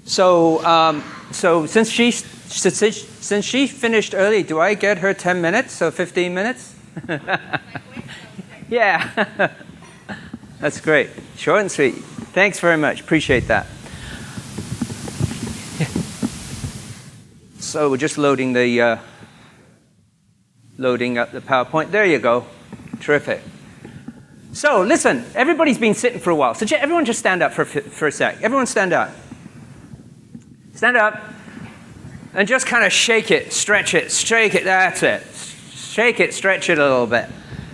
So since she finished early, do I get her 10 minutes, so 15 minutes? Yeah. That's great. Short and sweet. Thanks very much. Appreciate that. So we're just loading up the PowerPoint. There you go. Terrific. So listen, everybody's been sitting for a while. So everyone just stand up for a sec. Everyone stand up. Stand up and just kind of shake it, stretch it, shake it. That's it. Shake it, stretch it a little bit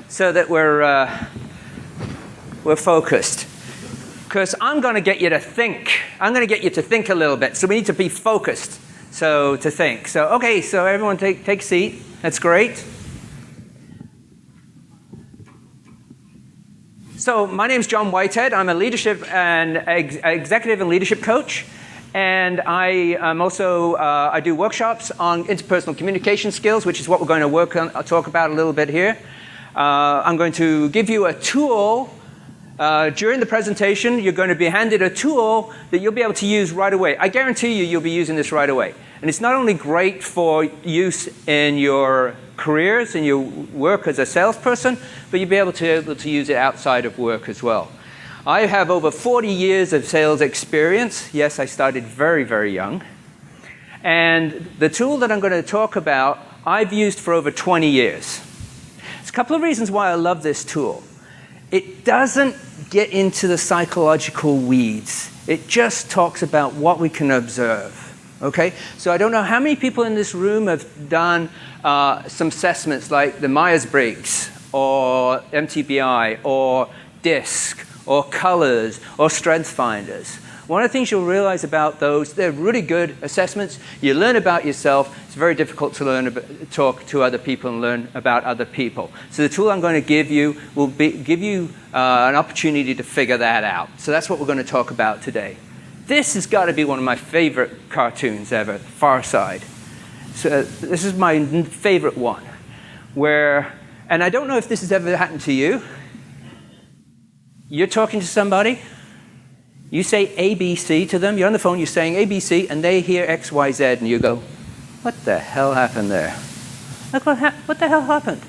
so that we're focused. Because I'm going to get you to think. I'm going to get you to think a little bit. So we need to be focused. So to think. So okay, so everyone take a seat. That's great. So my name's John Whitehead. I'm a leadership and executive and leadership coach. And I am also, I do workshops on interpersonal communication skills, which is what we're going to talk about a little bit here. I'm going to give you a tool. During the presentation, you're going to be handed a tool that you'll be able to use right away. I guarantee you'll be using this right away. And it's not only great for use in your careers and your work as a salesperson, but you'll be able to use it outside of work as well. I have over 40 years of sales experience. Yes, I started very, very young. And the tool that I'm going to talk about, I've used for over 20 years. There's a couple of reasons why I love this tool. It doesn't get into the psychological weeds. It just talks about what we can observe. Okay? So I don't know how many people in this room have done some assessments like the Myers-Briggs or MTBI or DISC or colors or strength finders. One of the things you'll realize about those, they're really good assessments. You learn about yourself. It's very difficult to talk to other people and learn about other people. So the tool I'm going to give you will give you an opportunity to figure that out. So that's what we're going to talk about today. This has got to be one of my favorite cartoons ever, Far Side. So this is my favorite one, and I don't know if this has ever happened to you. You're talking to somebody. You say ABC to them. You're on the phone, you're saying ABC, and they hear X, Y, Z, and you go, what the hell happened there? Like, what the hell happened?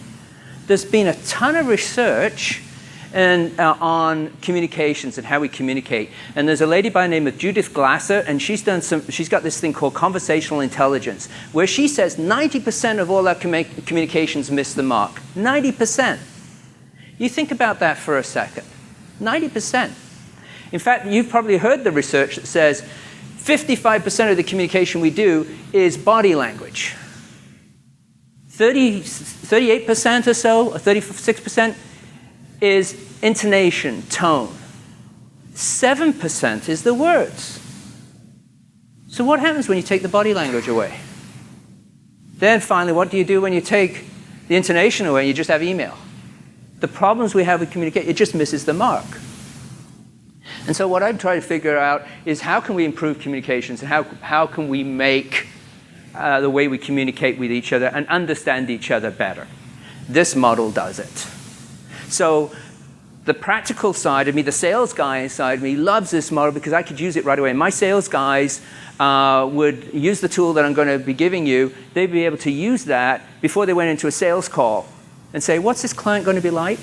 There's been a ton of research on communications and how we communicate. And there's a lady by the name of Judith Glasser, and she's got this thing called conversational intelligence, where she says 90% of all our communications miss the mark. 90%. You think about that for a second. 90%. In fact, you've probably heard the research that says 55% of the communication we do is body language. 38% or so, or 36% is intonation, tone. 7% is the words. So what happens when you take the body language away? Then finally, what do you do when you take the intonation away and you just have email? The problems we have with communication, it just misses the mark. And so what I'm trying to figure out is how can we improve communications and how can we make the way we communicate with each other and understand each other better. This model does it. So the practical side of me, the sales guy side of me, loves this model because I could use it right away. My sales guys would use the tool that I'm going to be giving you. They'd be able to use that before they went into a sales call and say, what's this client going to be like?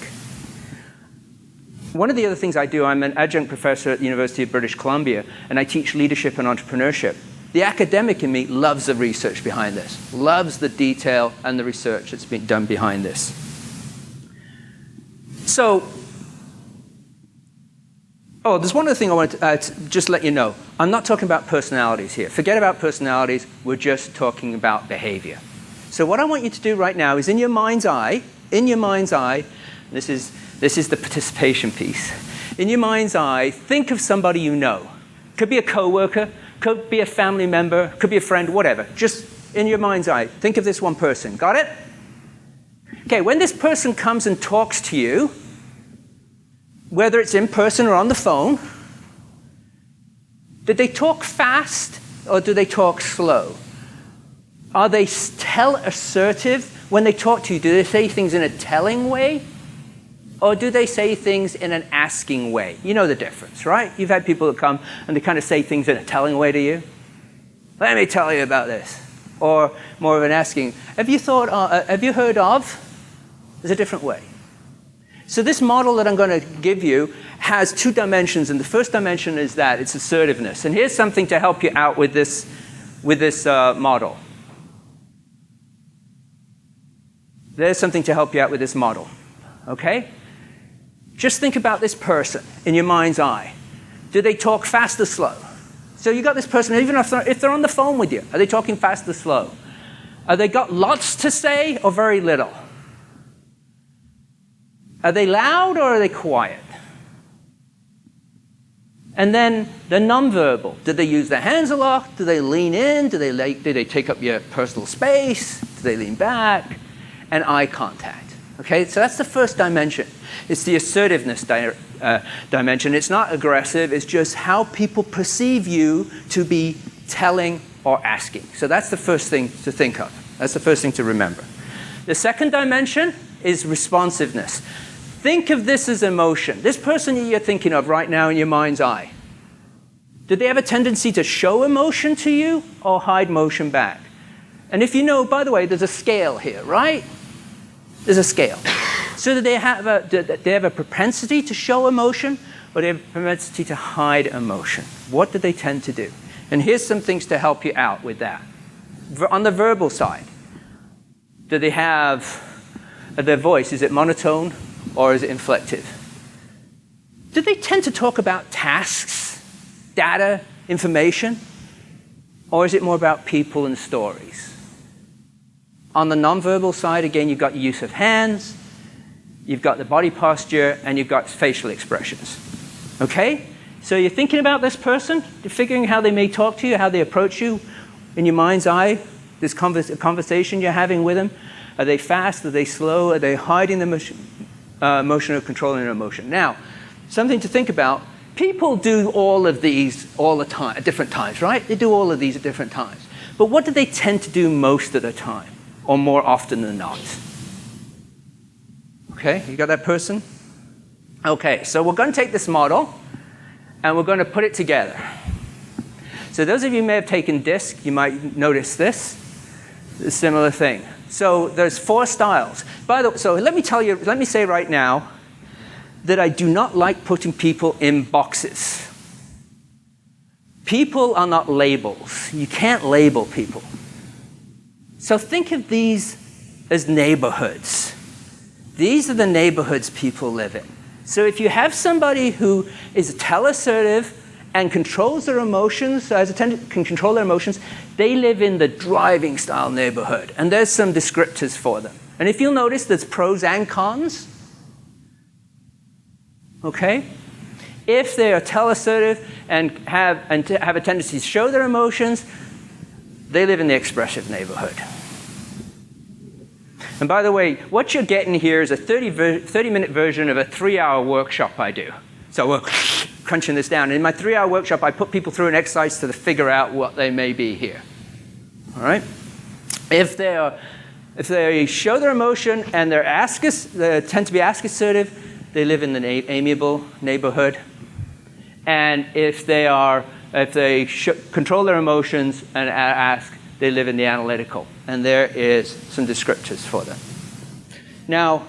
One of the other things I do, I'm an adjunct professor at the University of British Columbia, and I teach leadership and entrepreneurship. The academic in me loves the research behind this, loves the detail and the research that's been done behind this. So, there's one other thing I want to just let you know. I'm not talking about personalities here. Forget about personalities. We're just talking about behavior. So what I want you to do right now is in your mind's eye, this is the participation piece. In your mind's eye, think of somebody you know. Could be a coworker, could be a family member, could be a friend, whatever. Just in your mind's eye, think of this one person. Got it? Okay, when this person comes and talks to you, whether it's in person or on the phone, did they talk fast or do they talk slow? Are they assertive when they talk to you? Do they say things in a telling way? Or do they say things in an asking way? You know the difference, right? You've had people that come and they kind of say things in a telling way to you. Let me tell you about this. Or more of an asking. Have you heard of? There's a different way. So this model that I'm going to give you has 2 dimensions, and the first dimension is that it's assertiveness. And here's something to help you out with this model. There's something to help you out with this model. Okay? Just think about this person in your mind's eye. Do they talk fast or slow? So you got this person, even if they're on the phone with you, are they talking fast or slow? Are they got lots to say or very little? Are they loud or are they quiet? And then the nonverbal. Do they use their hands a lot? Do they lean in? Do they take up your personal space? Do they lean back? And eye contact. Okay, so that's the first dimension. It's the assertiveness dimension. It's not aggressive. It's just how people perceive you to be telling or asking. So that's the first thing to think of. That's the first thing to remember. The second dimension is responsiveness. Think of this as emotion. This person that you're thinking of right now in your mind's eye, do they have a tendency to show emotion to you or hide emotion back? And if you know, by the way, there's a scale here, right? There's a scale. So do they have a propensity to show emotion, or do they have a propensity to hide emotion? What do they tend to do? And here's some things to help you out with that. On the verbal side, do they have their voice, is it monotone or is it inflective? Do they tend to talk about tasks, data, information, or is it more about people and stories? On the nonverbal side, again, you've got the use of hands, you've got the body posture, and you've got facial expressions. Okay? So you're thinking about this person, you're figuring how they may talk to you, how they approach you in your mind's eye, this conversation you're having with them. Are they fast? Are they slow? Are they hiding the emotion or controlling their emotion? Now, something to think about. People do all of these all the time, at different times, right? They do all of these at different times. But what do they tend to do most of the time? Or more often than not? Okay, you got that person? Okay, so we're going to take this model and we're going to put it together. So those of you who may have taken DISC, you might notice this. A similar thing. So there's 4 styles. So let me say right now that I do not like putting people in boxes. People are not labels. You can't label people. So think of these as neighborhoods. These are the neighborhoods people live in. So if you have somebody who is teleassertive and controls their emotions, can control their emotions, they live in the driving style neighborhood. And there's some descriptors for them. And if you'll notice, there's pros and cons. Okay? If they are teleassertive and have a tendency to show their emotions, they live in the expressive neighborhood. And by the way, what you're getting here is a 30-minute version of a 3-hour workshop I do. So we're crunching this down. In my 3-hour workshop, I put people through an exercise to figure out what they may be here. All right? If they show their emotion and they tend to be ask-assertive, they live in the amiable neighborhood. And if they control their emotions and ask, they live in the analytical. And there is some descriptors for them. Now,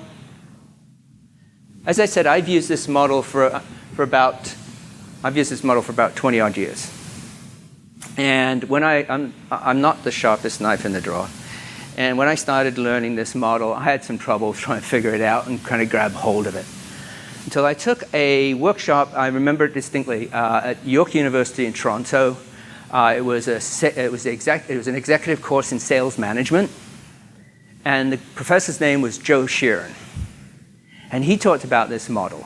as I said, I've used this model for about 20 odd years. And when I'm not the sharpest knife in the drawer. And when I started learning this model, I had some trouble trying to figure it out and kind of grab hold of it. Until I took a workshop, I remember it distinctly, at York University in Toronto. It was an executive course in sales management. And the professor's name was Joe Sheeran. And he talked about this model.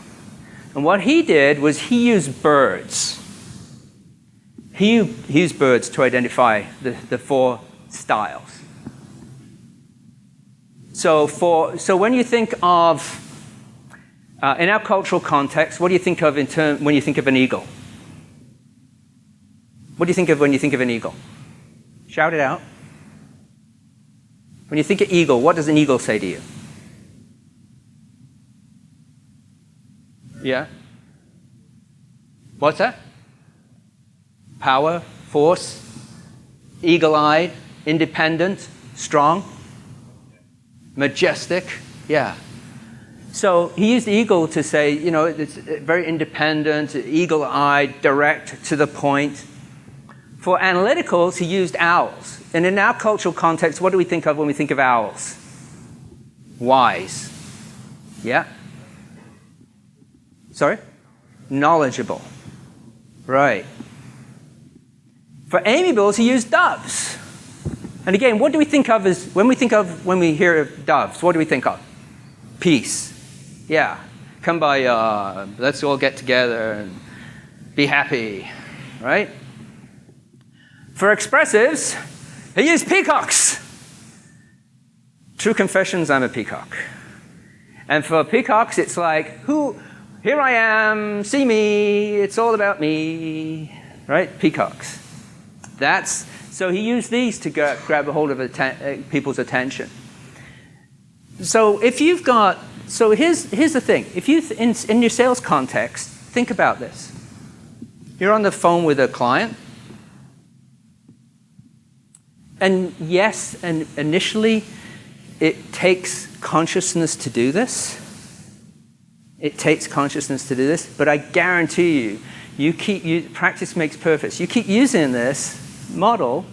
And what he did was he used birds. He used birds to identify the 4 styles. So when you think of, in our cultural context, what do you think of when you think of an eagle? What do you think of when you think of an eagle? Shout it out. When you think of eagle, what does an eagle say to you? Yeah. What's that? Power, force, eagle-eyed, independent, strong, majestic. Yeah. So he used eagle to say, you know, it's very independent, eagle-eyed, direct, to the point. For analyticals, he used owls. And in our cultural context, what do we think of when we think of owls? Wise. Yeah? Sorry? Knowledgeable. Right. For amiables, he used doves. And again, what do we think of as, when we hear of doves, what do we think of? Peace. Yeah. Come by, let's all get together and be happy. Right? For expressives, he used peacocks. True confessions, I'm a peacock. And for peacocks, it's like, here I am, see me, it's all about me. Right? Peacocks. So he used these to grab a hold of people's attention. So if you've got, so here's the thing. If you, in your sales context, think about this. You're on the phone with a client. And yes, and initially, it takes consciousness to do this. It takes consciousness to do this, but I guarantee practice makes perfect. You keep using this model,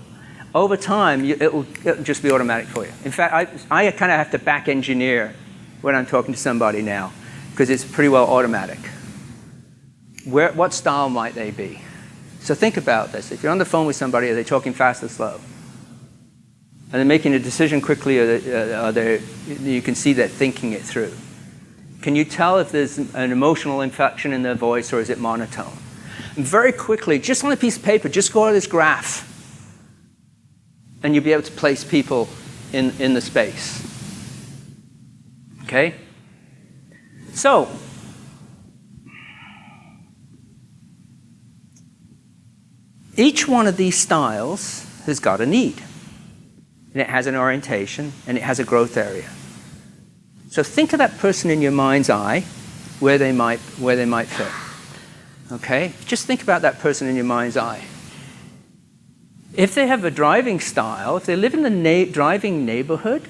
over time, it'll just be automatic for you. In fact, I kind of have to back engineer when I'm talking to somebody now, because it's pretty well automatic. What style might they be? So think about this. If you're on the phone with somebody, are they talking fast or slow? Are they making a decision quickly, or you can see they're thinking it through? Can you tell if there's an emotional inflection in their voice, or is it monotone? And very quickly, just on a piece of paper, just go to this graph, and you'll be able to place people in the space. Okay? So, each one of these styles has got a need. And it has an orientation, and it has a growth area. So think of that person in your mind's eye, where they might fit. Okay? Just think about that person in your mind's eye. If they have a driving style, if they live in the driving neighborhood,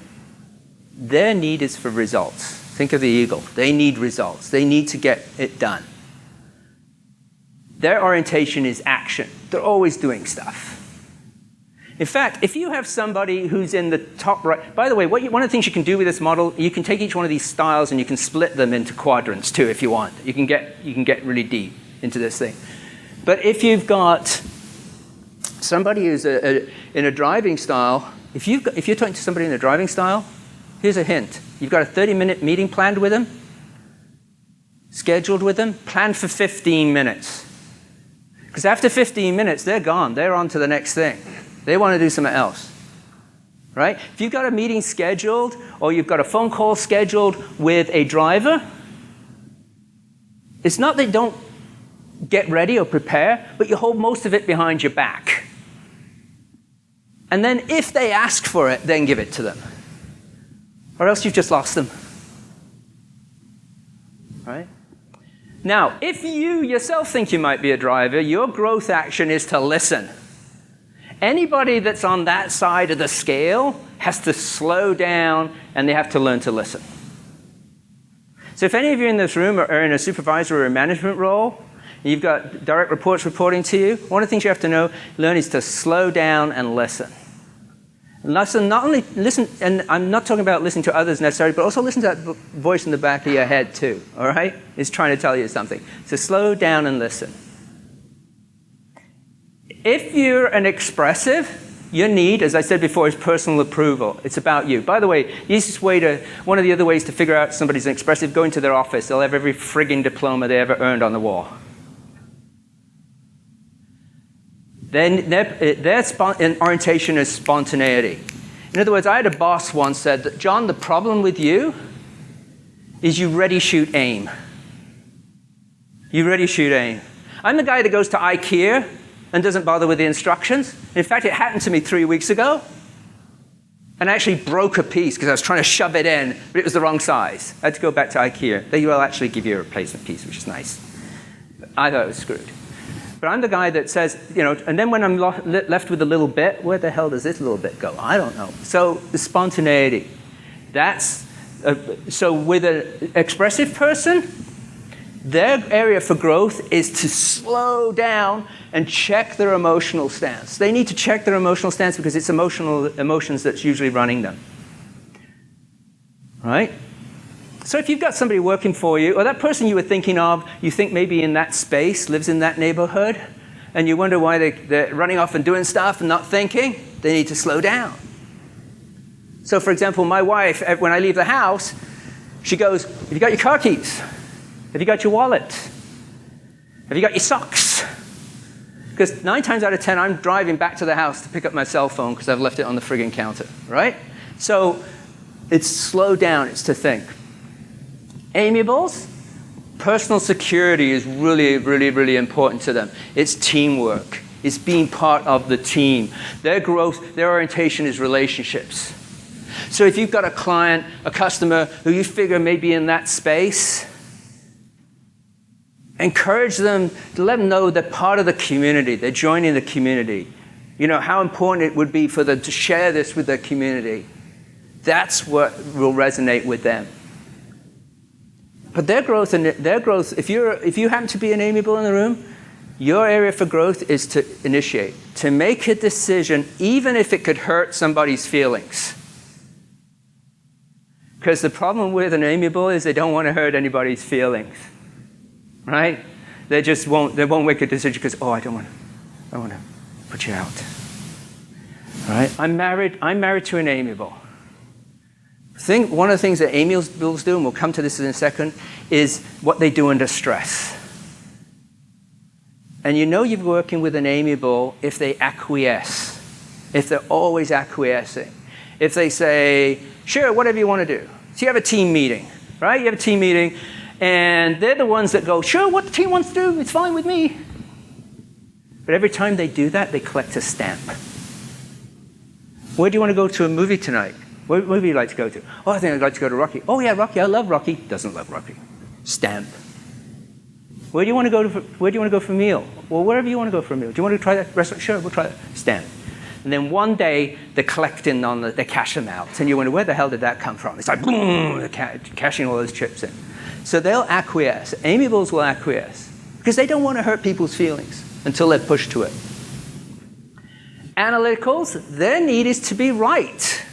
their need is for results. Think of the eagle. They need results. They need to get it done. Their orientation is action. They're always doing stuff. In fact, if you have somebody who's in the top right, by the way, one of the things you can do with this model, you can take each one of these styles and you can split them into quadrants too, if you want. You can get really deep into this thing. But if you've got somebody who's in a driving style, if you're talking to somebody in a driving style, here's a hint. You've got a 30-minute meeting planned with them, scheduled with them, planned for 15 minutes. Because after 15 minutes, they're gone. They're on to the next thing. They want to do something else, right? If you've got a meeting scheduled or you've got a phone call scheduled with a driver, it's not that you don't get ready or prepare, but you hold most of it behind your back. And then if they ask for it, then give it to them. Or else you've just lost them, right? Now, if you yourself think you might be a driver, your growth action is to listen. Anybody that's on that side of the scale has to slow down, and they have to learn to listen. So if any of you in this room are in a supervisor or a management role, and you've got direct reports reporting to you, one of the things you have to learn is to slow down and listen. And listen, not only listen, and I'm not talking about listening to others necessarily, but also listen to that voice in the back of your head too, all right? It's trying to tell you something. So slow down and listen. If you're an expressive, your need, as I said before, is personal approval. It's about you. By the way, one of the other ways to figure out somebody's an expressive, go into their office. They'll have every frigging diploma they ever earned on the wall. Then their orientation is spontaneity. In other words, I had a boss once said that, John, the problem with you is you ready, shoot, aim. You ready, shoot, aim. I'm the guy that goes to IKEA and doesn't bother with the instructions. In fact, it happened to me 3 weeks ago. and I actually broke a piece because I was trying to shove it in, but it was the wrong size. I had to go back to IKEA. They will actually give you a replacement piece, which is nice. But I thought it was screwed. But I'm the guy that says, and then when I'm left with a little bit, where the hell does this little bit go? I don't know. So the spontaneity. So with an expressive person, their area for growth is to slow down and check their emotional stance. They need to check their emotional stance because it's emotions that's usually running them. Right? So if you've got somebody working for you, or that person you were thinking of, you think maybe in that space, lives in that neighborhood, and you wonder why they're running off and doing stuff and not thinking, they need to slow down. So for example, my wife, when I leave the house, she goes, have you got your car keys? Have you got your wallet? Have you got your socks? Because 9 times out of 10, I'm driving back to the house to pick up my cell phone because I've left it on the friggin' counter, right? So it's slow down, it's to think. Amiables, personal security is really, really, really important to them. It's teamwork. It's being part of the team. Their growth, their orientation is relationships. So if you've got a client, a customer who you figure may be in that space, encourage them to let them know they're part of the community. They're joining the community. How important it would be for them to share this with their community. That's what will resonate with them. But their growth, if you happen to be an amiable in the room, your area for growth is to initiate, to make a decision, even if it could hurt somebody's feelings. Because the problem with an amiable is they don't want to hurt anybody's feelings, right? They won't make a decision because, I don't want to put you out. All right? I'm married to an amiable. One of the things that amiables do, and we'll come to this in a second, is what they do under stress. And you're working with an amiable if they acquiesce, if they're always acquiescing. If they say, sure, whatever you want to do. So you have a team meeting, right? You have a team meeting, and they're the ones that go, sure, what the team wants to do, it's fine with me. But every time they do that, they collect a stamp. Where do you want to go to a movie tonight? What movie do you like to go to? I think I'd like to go to Rocky. Oh, yeah, Rocky. I love Rocky. Doesn't love Rocky. Stamp. Where do you want to go for a meal? Well, wherever you want to go for a meal. Do you want to try that restaurant? Sure, we'll try that. Stamp. And then one day, they're collecting they cash them out. And you wonder, where the hell did that come from? It's like, boom, they're cashing all those chips in. So they'll acquiesce. Amiables will acquiesce. Because they don't want to hurt people's feelings until they're pushed to it. Analyticals, their need is to be right.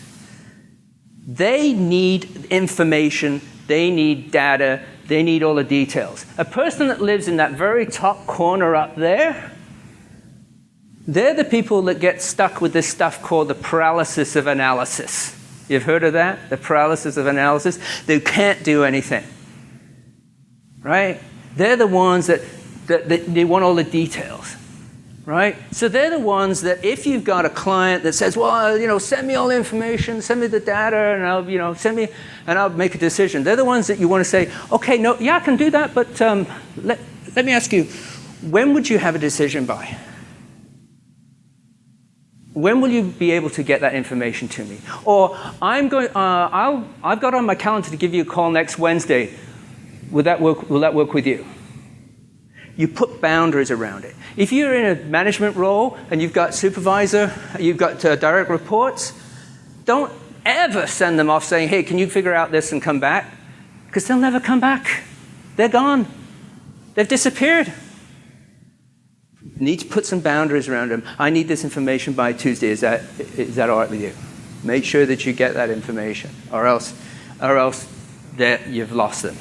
They need information, they need data, they need all the details. A person that lives in that very top corner up there, they're the people that get stuck with this stuff called the paralysis of analysis. You've heard of that? The paralysis of analysis? They can't do anything. Right? They're the ones that they want all the details. Right? So they're the ones that if you've got a client that says, well, send me all the information, send me the data, and I'll make a decision. They're the ones that you want to say, okay, no, yeah, I can do that, but let me ask you, when would you have a decision by? When will you be able to get that information to me? Or I've got on my calendar to give you a call next Wednesday. Will that work with you? You put boundaries around it. If you're in a management role and you've got supervisor, you've got direct reports, don't ever send them off saying, hey, can you figure out this and come back? Because they'll never come back. They're gone. They've disappeared. You need to put some boundaries around them. I need this information by Tuesday. Is that all right with you? Make sure that you get that information, or else that you've lost them.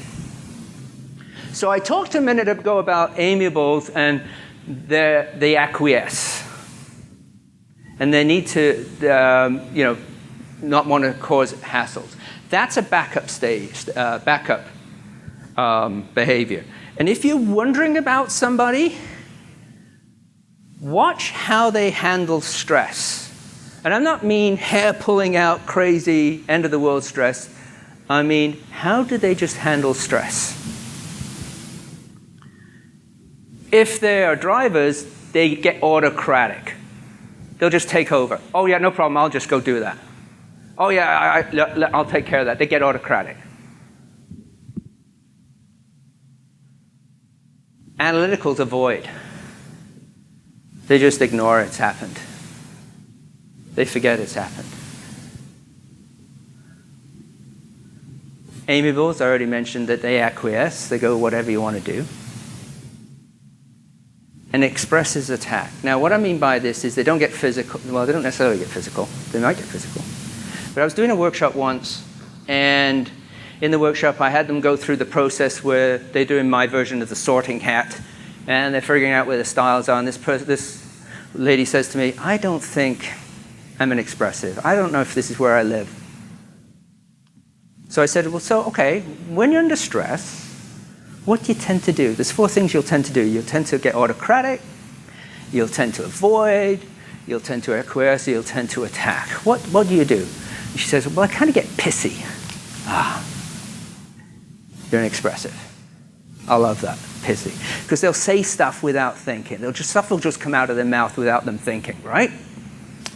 So I talked a minute ago about amiables and they acquiesce. And they need to, not want to cause hassles. That's a backup stage, behavior. And if you're wondering about somebody, watch how they handle stress. And I don't mean hair pulling out, crazy, end of the world stress. I mean, how do they just handle stress? If they are drivers, they get autocratic. They'll just take over. Oh yeah, no problem, I'll just go do that. Oh yeah, I'll take care of that. They get autocratic. Analyticals avoid. They just ignore it's happened. They forget it's happened. Amiables, I already mentioned that they acquiesce. They go, whatever you want to do. And expresses attack. Now, what I mean by this is they don't get physical. Well, they don't necessarily get physical. They might get physical. But I was doing a workshop once, and in the workshop, I had them go through the process where they're doing my version of the sorting hat, and they're figuring out where the styles are. And this lady says to me, I don't think I'm an expressive. I don't know if this is where I live. So I said, well, so, okay, when you're under stress, what do you tend to do? There's 4 things you'll tend to do. You'll tend to get autocratic, you'll tend to avoid, you'll tend to acquiesce, you'll tend to attack. What do you do? And she says, well, I kind of get pissy. You're an expressive. I love that, pissy. Because they'll say stuff without thinking. Stuff will just come out of their mouth without them thinking, right?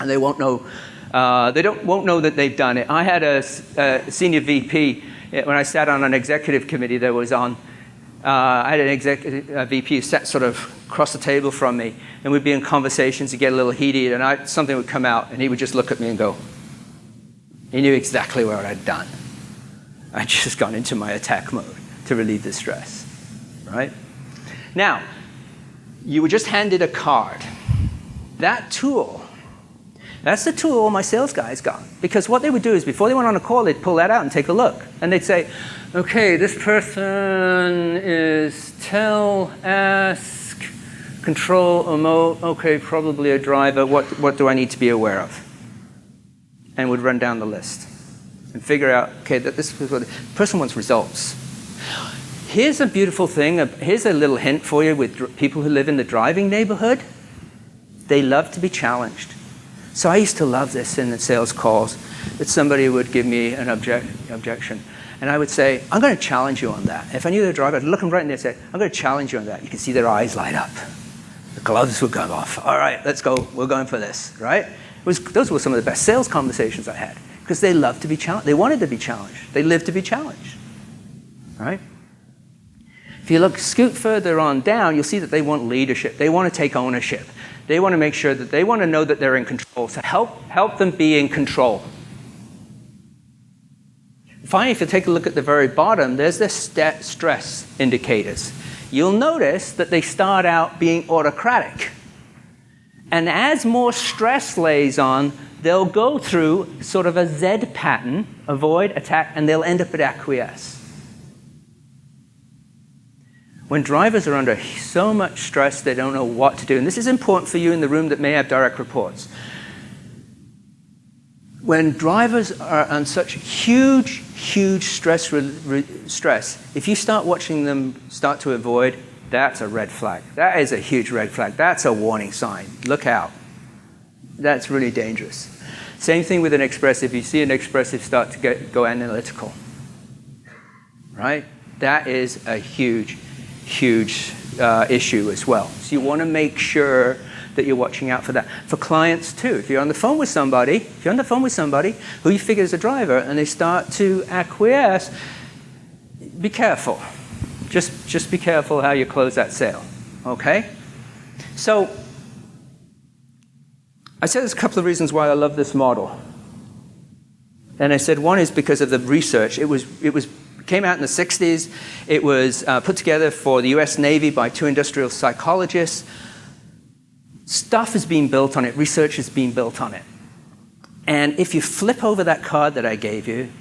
And they won't know, won't know that they've done it. I had a senior VP, when I sat on an executive committee that was on, I had an VP who sat sort of across the table from me, and we'd be in conversations, he'd get a little heated, and something would come out, and he would just look at me and go, he knew exactly what I'd done. I'd just gone into my attack mode to relieve the stress, right? Now, you were just handed a card. That tool, that's the tool all my sales guys got. Because what they would do is before they went on a call, they'd pull that out and take a look. And they'd say, okay, this person is tell, ask, control, emote, okay, probably a driver. What do I need to be aware of? And would run down the list and figure out, okay, that this is what the person wants results. Here's a beautiful thing. Here's a little hint for you with people who live in the driving neighborhood. They love to be challenged. So I used to love this in the sales calls, that somebody would give me an objection. And I would say, I'm going to challenge you on that. If I knew the driver, I'd look them right in there and say, I'm going to challenge you on that. You can see their eyes light up. The gloves would go off. All right, let's go. We're going for this, right? Those were some of the best sales conversations I had because they loved to be challenged. They wanted to be challenged. They lived to be challenged, right? If you scoot further on down, you'll see that they want leadership. They want to take ownership. They want to make sure that they want to know that they're in control. So help them be in control. Finally, if you take a look at the very bottom, there's the stress indicators. You'll notice that they start out being autocratic. And as more stress lays on, they'll go through sort of a Z pattern, avoid, attack, and they'll end up at acquiesce. When drivers are under so much stress, they don't know what to do. And this is important for you in the room that may have direct reports. When drivers are on such huge stress, if you start watching them start to avoid, that's a red flag. That is a huge red flag. That's a warning sign. Look out. That's really dangerous. Same thing with an expressive. You see an expressive start to go analytical, right? That is a huge issue as well. So you want to make sure that you're watching out for that. For clients too, if you're on the phone with somebody who you figure is a driver and they start to acquiesce, be careful. Just be careful how you close that sale, okay? So I said there's a couple of reasons why I love this model. And I said one is because of the research. It came out in the 60s. It was put together for the US Navy by 2 industrial psychologists. Stuff is being built on it. Research is being built on it. And if you flip over that card that I gave you,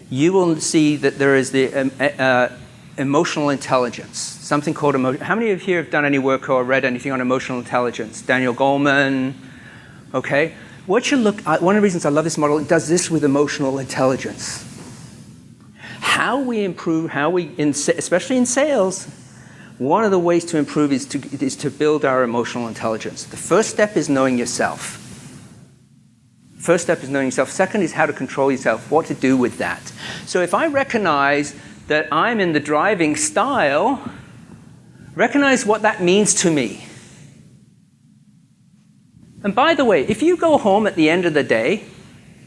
you will see that there is the emotional intelligence, something called emotion. How many of you have done any work or read anything on emotional intelligence? Daniel Goleman, okay? One of the reasons I love this model, it does this with emotional intelligence. How we improve, especially in sales, one of the ways to improve is to build our emotional intelligence. The first step is knowing yourself. Second is how to control yourself, what to do with that. So if I recognize that I'm in the driving style, recognize what that means to me. And by the way, if you go home at the end of the day,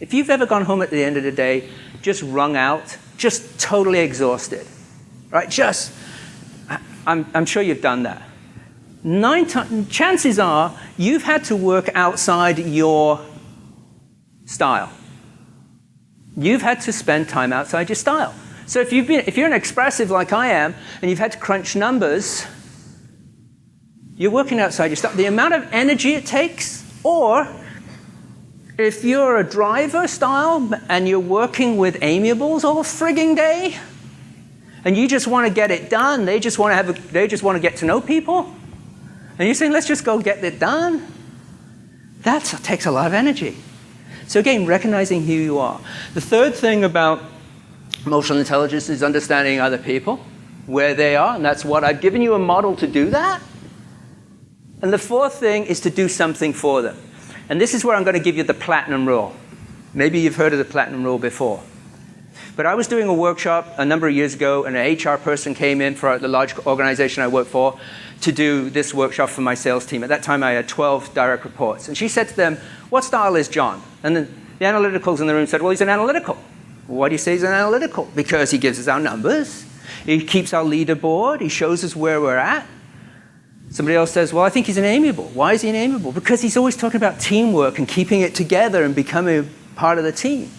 If you've ever gone home at the end of the day, just wrung out, just totally exhausted, right? I'm sure you've done that. Chances are you've had to work outside your style. You've had to spend time outside your style. So if you're an expressive like I am, and you've had to crunch numbers, you're working outside your style. The amount of energy it takes, or if you're a driver style and you're working with amiables all frigging day, and you just want to get it done, they just want to get to know people, and you're saying, let's just go get it done, that takes a lot of energy. So again, recognizing who you are. The third thing about emotional intelligence is understanding other people, where they are, and that's what I've given you a model to do that. And the fourth thing is to do something for them. And this is where I'm going to give you the platinum rule. Maybe you've heard of the platinum rule before. But I was doing a workshop a number of years ago, and an HR person came in for the large organization I work for to do this workshop for my sales team. At that time, I had 12 direct reports. And she said to them, what style is John? And then the analyticals in the room said, well, he's an analytical. Why do you say he's an analytical? Because he gives us our numbers. He keeps our leaderboard. He shows us where we're at. Somebody else says, well, I think he's an amiable. Why is he an amiable? Because he's always talking about teamwork and keeping it together and becoming part of the team.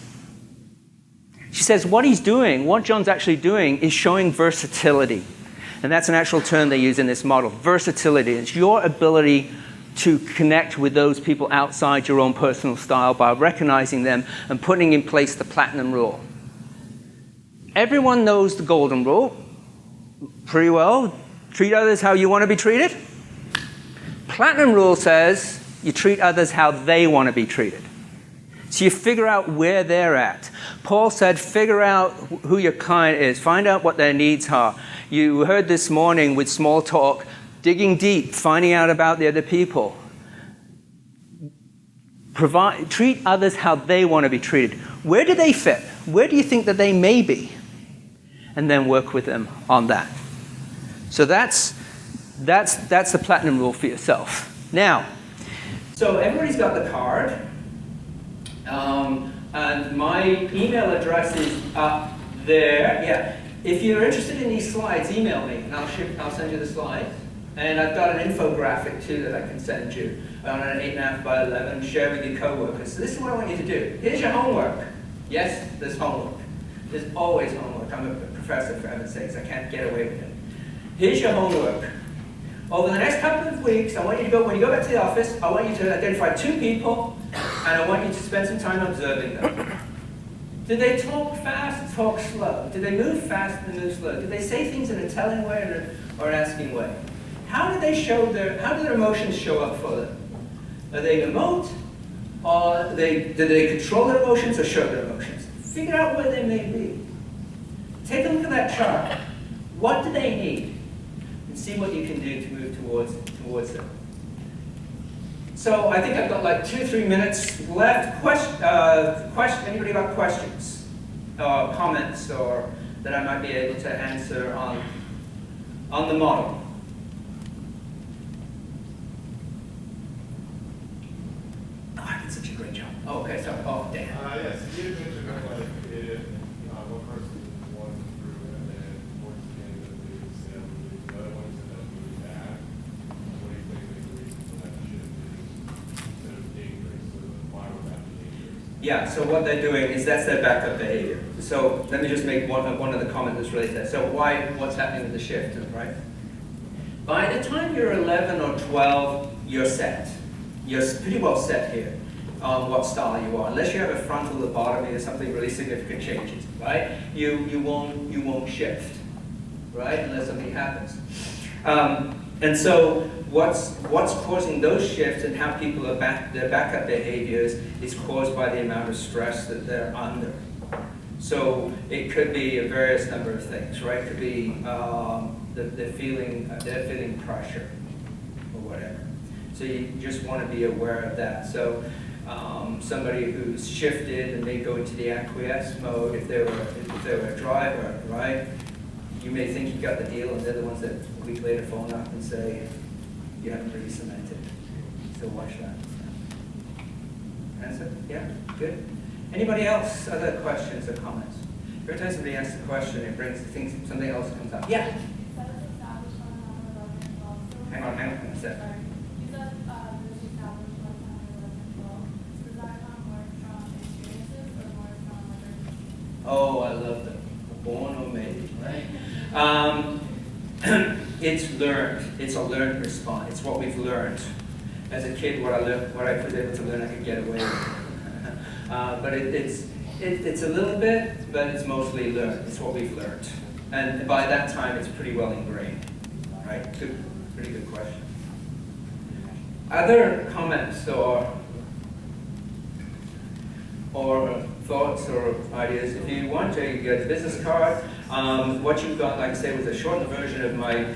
She says, what John's actually doing is showing versatility. And that's an actual term they use in this model, versatility. It's your ability to connect with those people outside your own personal style by recognizing them and putting in place the platinum rule. Everyone knows the golden rule pretty well. Treat others how you want to be treated. Platinum rule says you treat others how they want to be treated. So you figure out where they're at. Paul said, figure out who your client is. Find out what their needs are. You heard this morning with small talk, digging deep, finding out about the other people. Treat others how they want to be treated. Where do they fit? Where do you think that they may be? And then work with them on that. So that's the platinum rule for yourself. Now, so everybody's got the card. And my email address is up there. Yeah. If you're interested in these slides, email me, and I'll send you the slides. And I've got an infographic too that I can send you on an 8.5 by 11. Share with your coworkers. So this is what I want you to do. Here's your homework. Yes, there's homework. There's always homework. I'm a professor, for heaven's sakes. I can't get away with it. Here's your homework. Over the next couple of weeks, I want you to when you go back to the office, I want you to identify 2 people, and I want you to spend some time observing them. Did they talk fast, talk slow? Did they move fast and move slow? Did they say things in a telling way or an asking way? How did their emotions show up for them? Are they emote? Or did they control their emotions or show their emotions? Figure out where they may be. Take a look at that chart. What do they need? And see what you can do to move towards them. So I think I've got like 2 or 3 minutes left. Anybody got questions or comments or that I might be able to answer on the model? Oh, I did such a great job. Oh, okay, sorry. Oh, damn. Yes, you mentioned like if one person wants to improve and then towards the end of the sale, the other ones end up moving back. What do you think the reason for that shift is instead of dangerous? So why would that be dangerous? Yeah, so what they're doing is that's their backup behavior. So let me just make one other comment that's related to that. So what's happening with the shift, right? By the time you're 11 or 12, you're set. You're pretty well set here on what style you are. Unless you have a frontal lobotomy or something really significant changes, right? You won't shift, right? Unless something happens. And so what's causing those shifts and how people are their backup behaviors is caused by the amount of stress that they're under. So it could be a various number of things, right? It could be they're feeling pressure or whatever. So you just want to be aware of that. So somebody who's shifted and they go into the acquiesce mode, if they were a driver, right? You may think you got the deal, and they're the ones that a week later phone up and say, you haven't really cemented. So watch that. Answer? Yeah? Good? Anybody else? Other questions or comments? Every time somebody asks a question, it brings things, something else comes up. Yeah. Hang on a sec. Oh, I love them. Born or made, right? It's learned. It's a learned response. It's what we've learned. As a kid, what I was able to learn, I could get away with. But it's a little bit, but it's mostly learned. It's what we've learned. And by that time, it's pretty well ingrained, right? Pretty good question. Other comments or thoughts or ideas? If you want to, you get a business card. What you've got, like I say, was a shortened version of my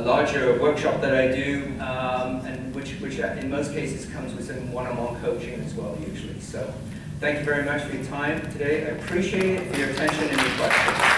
larger workshop that I do, and which in most cases comes with some one-on-one coaching as well, usually. So thank you very much for your time today. I appreciate it, for your attention and your questions.